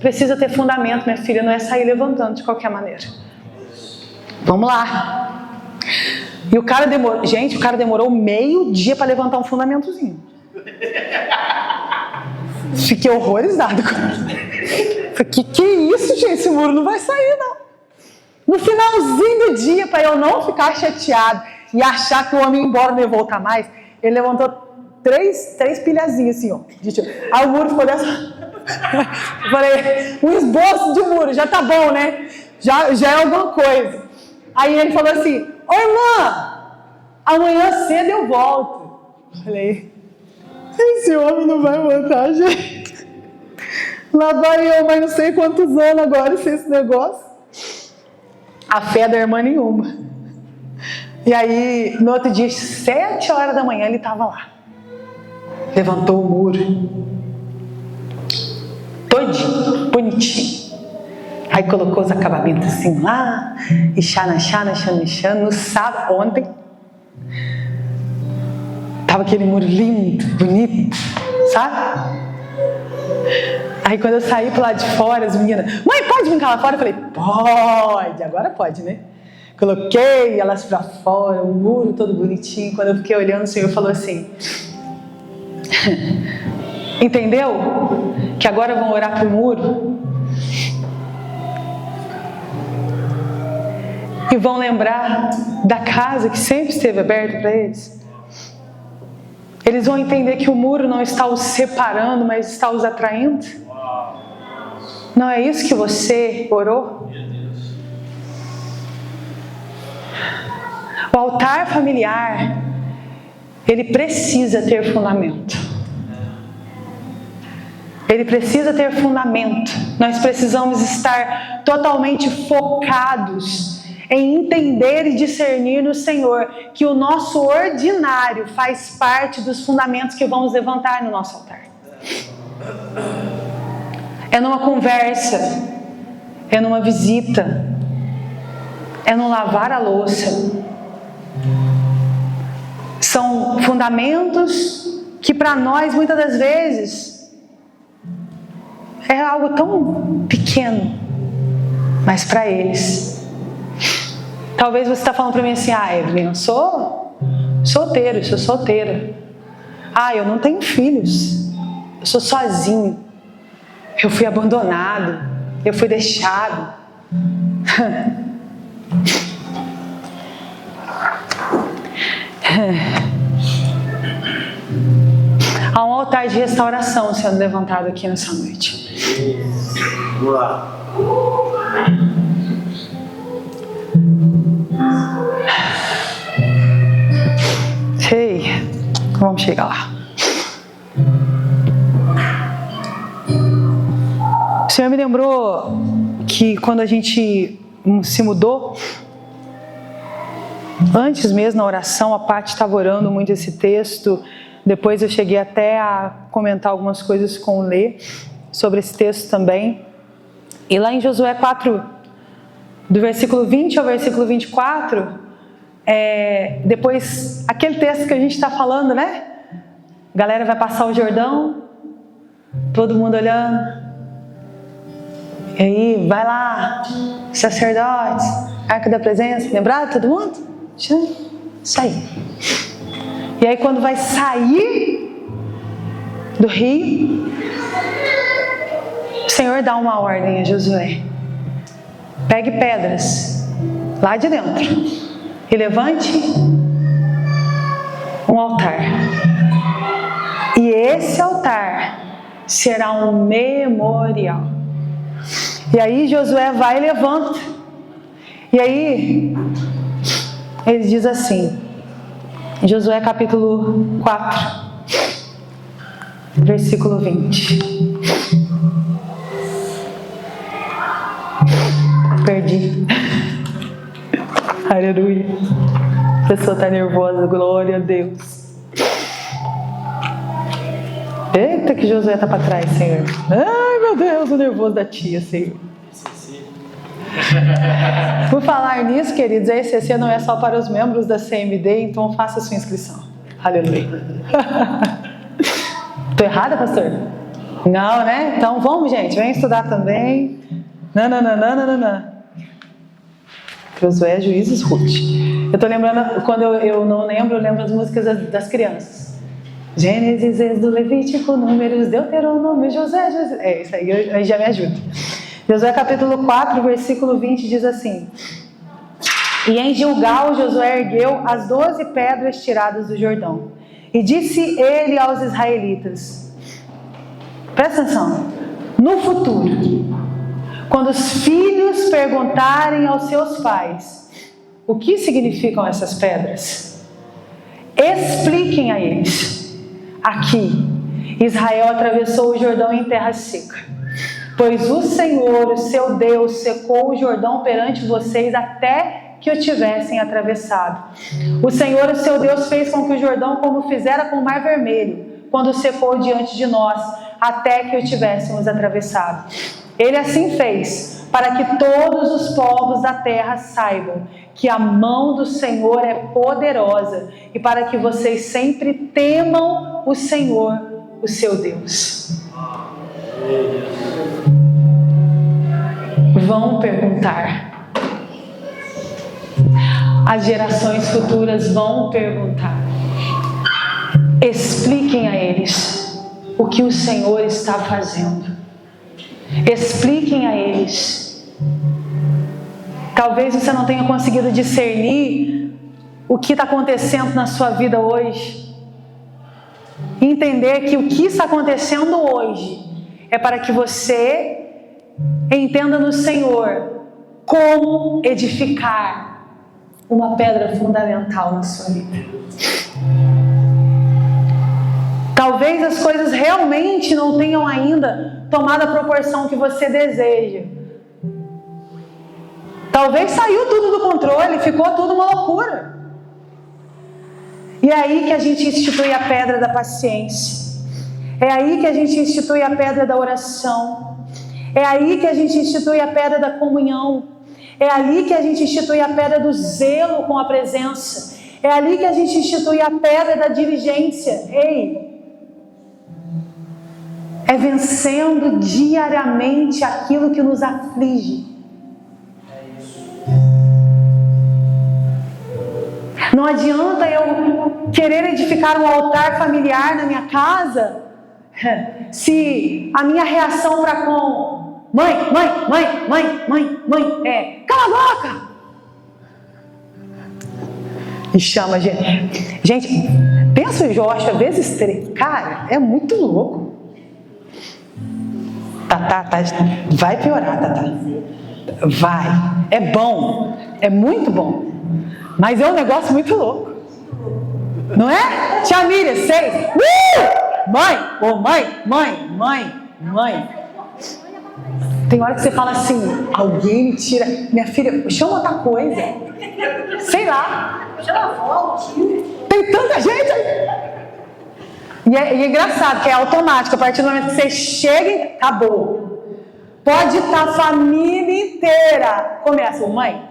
Precisa ter fundamento, minha filha, não é sair levantando de qualquer maneira. Vamos lá. E o cara demorou meio dia para levantar um fundamentozinho. Fiquei horrorizado com ele. Falei, que é isso, gente? Esse muro não vai sair, não. No finalzinho do dia, para eu não ficar chateado e achar que o homem ia embora não ia voltar mais, ele levantou três pilhazinhas assim, ó. Aí o muro ficou dessa. Eu falei, um esboço de muro, já tá bom, né? Já é alguma coisa. Aí ele falou assim, ô irmã, amanhã cedo eu volto. Eu falei, esse homem não vai voltar, gente. Lá vai eu, mas não sei quantos anos agora esse negócio. A fé da irmã nenhuma. E aí, no outro dia, 7 horas da manhã, ele estava lá. Levantou o muro. Todinho, bonitinho. Aí colocou os acabamentos assim lá. E chana. No sábado, ontem, tava aquele muro lindo, bonito, sabe? Aí quando eu saí pro lado de fora, as meninas, mãe, pode brincar lá fora? Eu falei, pode, agora pode, né? Coloquei elas pra fora, o muro todo bonitinho. Quando eu fiquei olhando, o Senhor falou assim, entendeu? Que agora vão orar pro muro e vão lembrar da casa que sempre esteve aberta para eles. Eles vão entender que o muro não está os separando, mas está os atraindo. Não é isso que você orou? O altar familiar, ele precisa ter fundamento. Ele precisa ter fundamento. Nós precisamos estar totalmente focados em entender e discernir no Senhor que o nosso ordinário faz parte dos fundamentos que vamos levantar no nosso altar. É numa conversa, é numa visita, é no lavar a louça. São fundamentos que para nós, muitas das vezes, é algo tão pequeno, mas para eles. Talvez você está falando para mim assim, Evelyn, eu sou solteiro, eu sou solteira. Eu não tenho filhos, eu sou sozinho. Eu fui abandonado, eu fui deixado. Há um altar de restauração sendo levantado aqui nessa noite. Vamos lá. Sei, vamos chegar lá. O Senhor me lembrou que quando a gente se mudou, antes mesmo na oração, a Paty estava orando muito esse texto. Depois eu cheguei até a comentar algumas coisas com o Lê sobre esse texto também. E lá em Josué 4, do versículo 20 ao versículo 24, depois, aquele texto que a gente está falando, né? A galera vai passar o Jordão, todo mundo olhando. E aí, vai lá, sacerdotes, Arca da Presença, lembrado todo mundo? Isso aí. E aí quando vai sair do rio, o Senhor dá uma ordem a Josué. Pegue pedras lá de dentro e levante um altar. E esse altar será um memorial. E aí Josué vai e levanta. E aí ele diz assim, em Josué capítulo 4, versículo 20. Perdi. Aleluia. A pessoa está nervosa, glória a Deus. Eita, que Josué está para trás, Senhor. Ai, meu Deus, o nervoso da tia, Senhor. Por falar nisso, queridos, a ECC não é só para os membros da CMD, então faça a sua inscrição. Aleluia. Estou errada, pastor? Não, né? Então vamos, gente, vem estudar também. Não. Josué, Juízes, Ruth. Eu tô lembrando, quando eu não lembro, eu lembro as músicas das crianças. Gênesis, Êxodo, Levítico, Números, Deuteronômio, Josué. Isso aí já me ajuda. Josué capítulo 4, versículo 20 diz assim: E em Gilgal Josué ergueu as 12 pedras tiradas do Jordão. E disse ele aos israelitas: presta atenção, no futuro, quando os filhos perguntarem aos seus pais o que significam essas pedras, expliquem a eles: aqui Israel atravessou o Jordão em terra seca, pois o Senhor, o seu Deus, secou o Jordão perante vocês até que o tivessem atravessado. O Senhor, o seu Deus, fez com que o Jordão, como fizera com o Mar Vermelho, quando secou diante de nós, até que o tivéssemos atravessado. Ele assim fez, para que todos os povos da terra saibam que a mão do Senhor é poderosa, e para que vocês sempre temam o Senhor, o seu Deus. Vão perguntar. As gerações futuras vão perguntar. Expliquem a eles o que o Senhor está fazendo. Expliquem a eles. Talvez você não tenha conseguido discernir o que está acontecendo na sua vida hoje. Entender que o que está acontecendo hoje é para que você entenda no Senhor como edificar uma pedra fundamental na sua vida. Talvez as coisas realmente não tenham ainda tomado a proporção que você deseja. Talvez saiu tudo do controle, ficou tudo uma loucura. E é aí que a gente institui a pedra da paciência. É aí que a gente institui a pedra da oração. É aí que a gente institui a pedra da comunhão. É ali que a gente institui a pedra do zelo com a presença. É ali que a gente institui a pedra da diligência. Ei! É vencendo diariamente aquilo que nos aflige. Não adianta eu querer edificar um altar familiar na minha casa se a minha reação para com mãe é cala a boca e chama a gente. Gente, pensa o Joshua vezes 3. Cara, é muito louco. Tá, vai piorar, vai, é bom, é muito bom, mas é um negócio muito louco, não é? Tia Miriam, 6 mãe. Tem hora que você fala assim: alguém me tira, minha filha, chama outra coisa, sei lá, tem tanta gente. E é engraçado, que é automático. A partir do momento que você chega, acabou. Pode estar a família inteira. Começa o mãe,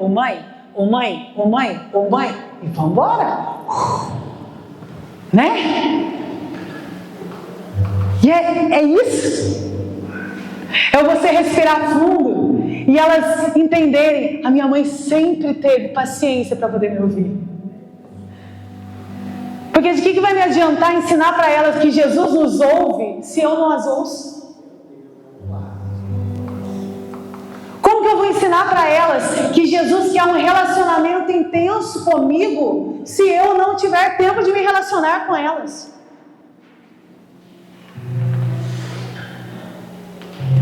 e vamos embora. Né? E é isso. É você respirar fundo e elas entenderem: a minha mãe sempre teve paciência para poder me ouvir. Porque de que vai me adiantar ensinar para elas que Jesus nos ouve se eu não as ouço? Como que eu vou ensinar para elas que Jesus quer um relacionamento intenso comigo se eu não tiver tempo de me relacionar com elas?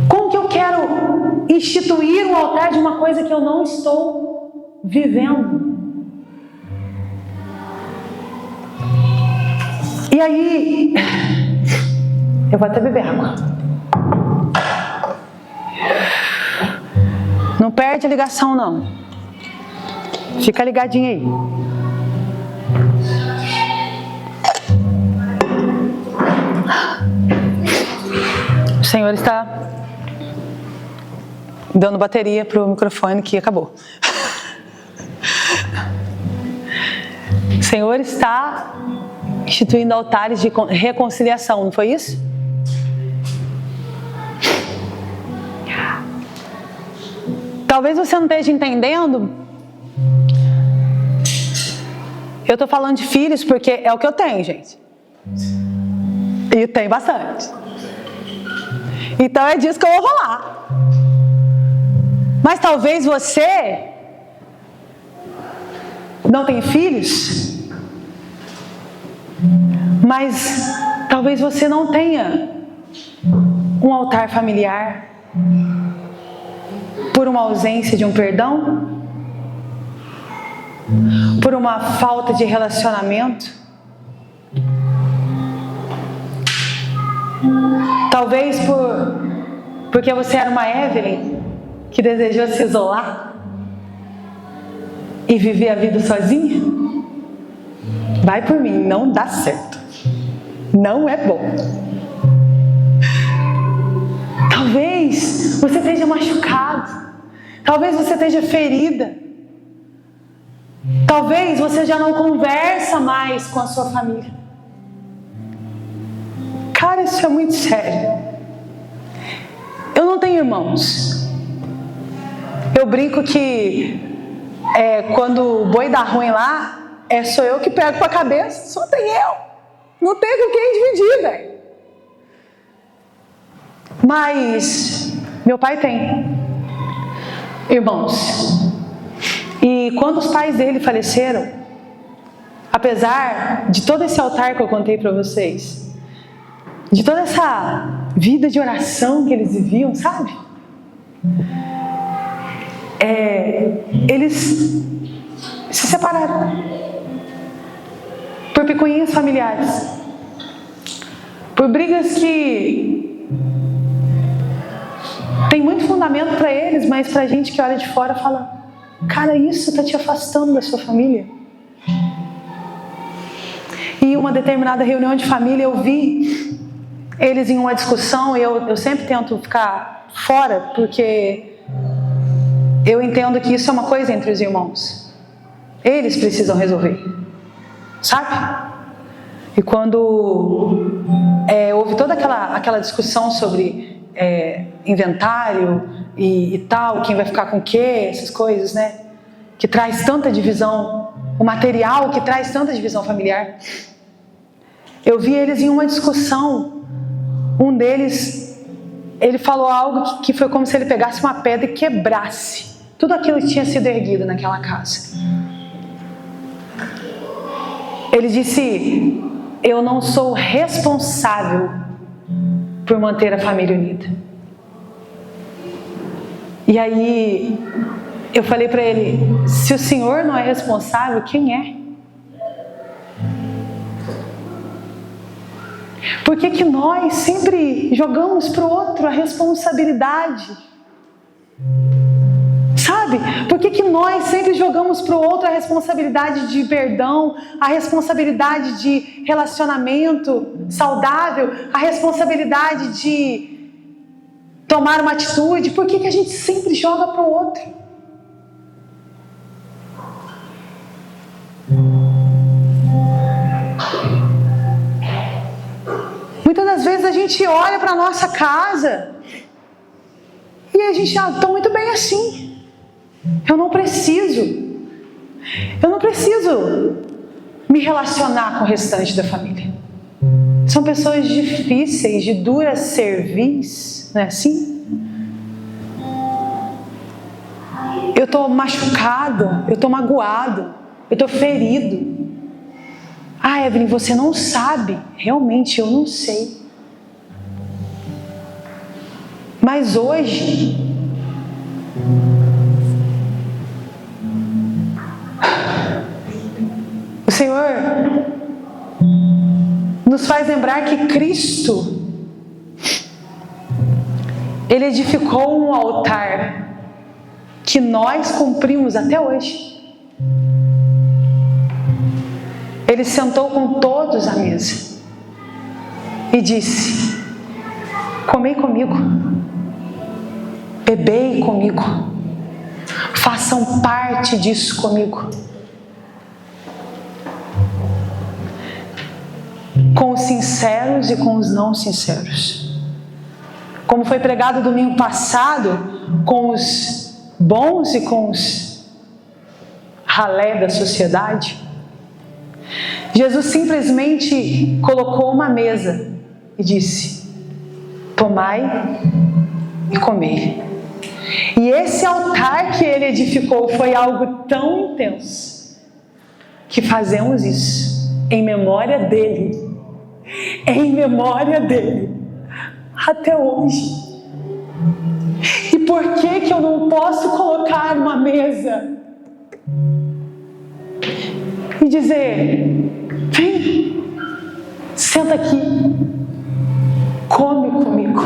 Como que eu quero instituir um altar de uma coisa que eu não estou vivendo? E aí, eu vou até beber água. Não perde a ligação, não. Fica ligadinho aí. O Senhor está dando bateria para o microfone que acabou. O Senhor está instituindo altares de reconciliação, não foi isso? Talvez você não esteja entendendo Eu estou falando de filhos porque é o que eu tenho, gente. E tem bastante. Então é disso que eu vou falar. Mas talvez você não tenha filhos, mas talvez você não tenha um altar familiar por uma ausência de um perdão, por uma falta de relacionamento, talvez porque você era uma Evelyn que desejou se isolar e viver a vida sozinha. Vai por mim, não dá certo, não é bom. Talvez você esteja machucado, talvez você esteja ferida, talvez você já não conversa mais com a sua família. Cara, isso é muito sério. Eu não tenho irmãos. Eu brinco que quando o boi dá ruim lá, sou eu que pego com a cabeça, só tem eu. Não tem com quem dividir, velho. Mas meu pai tem irmãos. E quando os pais dele faleceram, apesar de todo esse altar que eu contei para vocês, de toda essa vida de oração que eles viviam, sabe? Eles se separaram por picuinhas familiares, por brigas que tem muito fundamento para eles, mas para a gente que olha de fora fala: cara, isso está te afastando da sua família. E uma determinada reunião de família eu vi eles em uma discussão, e eu sempre tento ficar fora, porque eu entendo que isso é uma coisa entre os irmãos. Eles precisam resolver, sabe? E quando houve toda aquela discussão sobre inventário e tal, quem vai ficar com o quê, essas coisas, né? Que traz tanta divisão, o material que traz tanta divisão familiar. Eu vi eles em uma discussão. Um deles, ele falou algo que foi como se ele pegasse uma pedra e quebrasse tudo aquilo que tinha sido erguido naquela casa. Ele disse: eu não sou responsável por manter a família unida. E aí eu falei para ele: se o senhor não é responsável, quem é? Por que nós sempre jogamos para o outro a responsabilidade? Sabe? Por que nós sempre jogamos para o outro a responsabilidade de perdão, a responsabilidade de relacionamento saudável, a responsabilidade de tomar uma atitude? Por que a gente sempre joga para o outro? Muitas das vezes a gente olha para a nossa casa e a gente está muito bem assim. Eu não preciso me relacionar com o restante da família. São pessoas difíceis, de dura cerviz, não é assim? Eu estou machucado, eu estou magoado, eu estou ferido. Ah, Evelyn, você não sabe. Realmente eu não sei. Mas hoje, o Senhor nos faz lembrar que Cristo, Ele edificou um altar que nós cumprimos até hoje. Ele sentou com todos à mesa e disse: comei comigo, bebei comigo, façam parte disso comigo. Com os sinceros e com os não sinceros. Como foi pregado domingo passado, com os bons e com os ralé da sociedade. Jesus simplesmente colocou uma mesa e disse: tomai e comei. E esse altar que ele edificou foi algo tão intenso que fazemos isso em memória dele, até hoje. E por que eu não posso colocar uma mesa e dizer: vem, senta aqui, come comigo?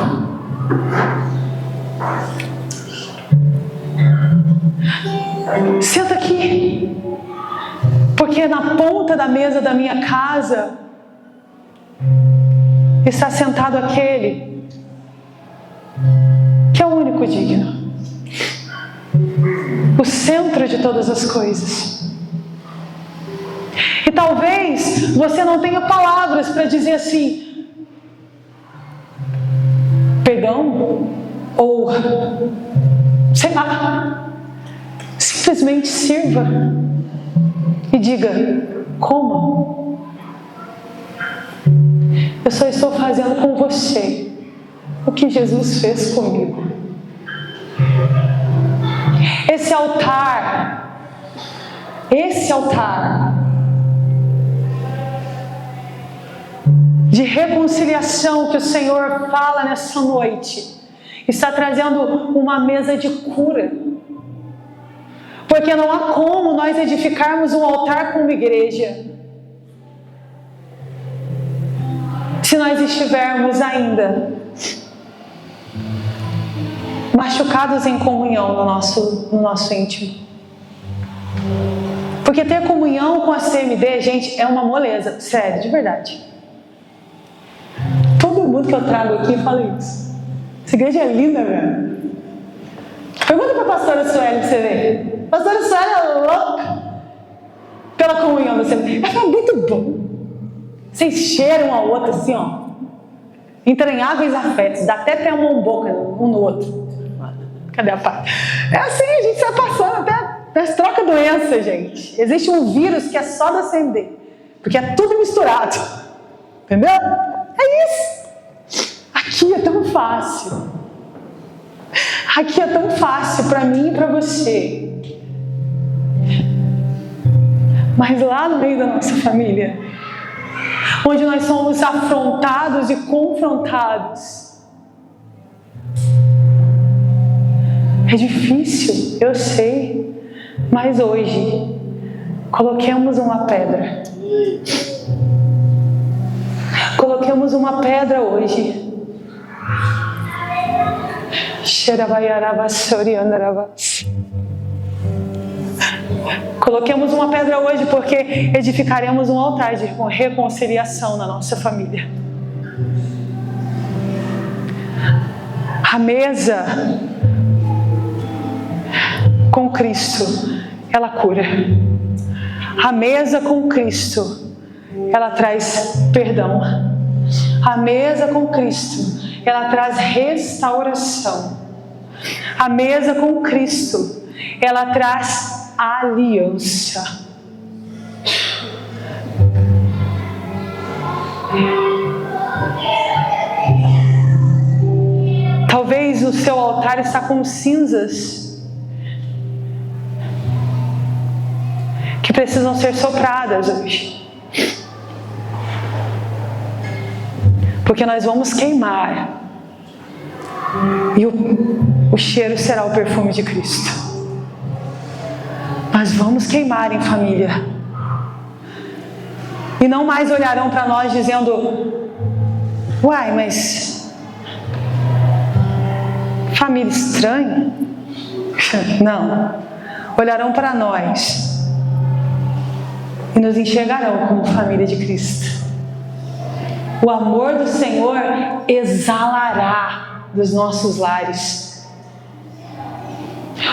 Senta aqui, porque na ponta da mesa da minha casa está sentado aquele que é o único digno, o centro de todas as coisas. E talvez você não tenha palavras para dizer assim: perdão, ou sei lá. Simplesmente sirva e diga: coma. Eu só estou fazendo com você o que Jesus fez comigo. Esse altar de reconciliação que o Senhor fala nessa noite está trazendo uma mesa de cura. Porque não há como nós edificarmos um altar como igreja se nós estivermos ainda machucados em comunhão no nosso íntimo. Porque ter comunhão com a CMD, gente, é uma moleza. Sério, de verdade. Todo mundo que eu trago aqui fala isso. Essa igreja é linda, velho. Pergunta para a pastora Sueli para você ver. A pastora Sueli é louca pela comunhão da CMD. Ela fala muito bom. Vocês cheiram um ao outro assim, ó. Entranháveis afetos. Dá até ter uma boca um no outro. Cadê a paz? É assim, a gente sai passando até. Nós troca doença, gente. Existe um vírus que é só da CMD. Porque é tudo misturado. Entendeu? É isso. Aqui é tão fácil. Aqui é tão fácil para mim e para você. Mas lá no meio da nossa família, onde nós somos afrontados e confrontados, é difícil, eu sei, mas hoje coloquemos uma pedra. Coloquemos uma pedra hoje. Coloquemos uma pedra hoje, porque edificaremos um altar de reconciliação na nossa família. A mesa com Cristo, ela cura. A mesa com Cristo, ela traz perdão. A mesa com Cristo, ela traz restauração. A mesa com Cristo, ela traz aliança. Talvez o seu altar está com cinzas que precisam ser sopradas hoje. Porque nós vamos queimar. E o cheiro será o perfume de Cristo. Nós vamos queimar em família. E não mais olharão para nós dizendo: uai, mas família estranha? Não. Olharão para nós e nos enxergarão como família de Cristo. O amor do Senhor exalará dos nossos lares.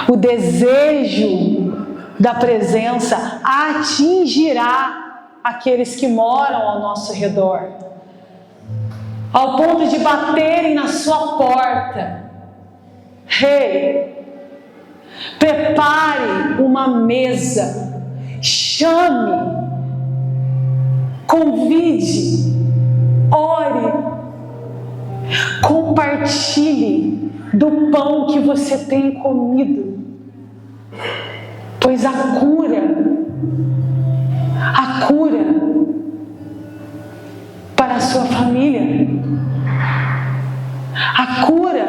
O desejo da presença atingirá aqueles que moram ao nosso redor, ao ponto de baterem na sua porta. Ei, prepare uma mesa, chame convide, ore, compartilhe do pão que você tem comido, pois a cura para a sua família, a cura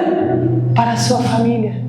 para a sua família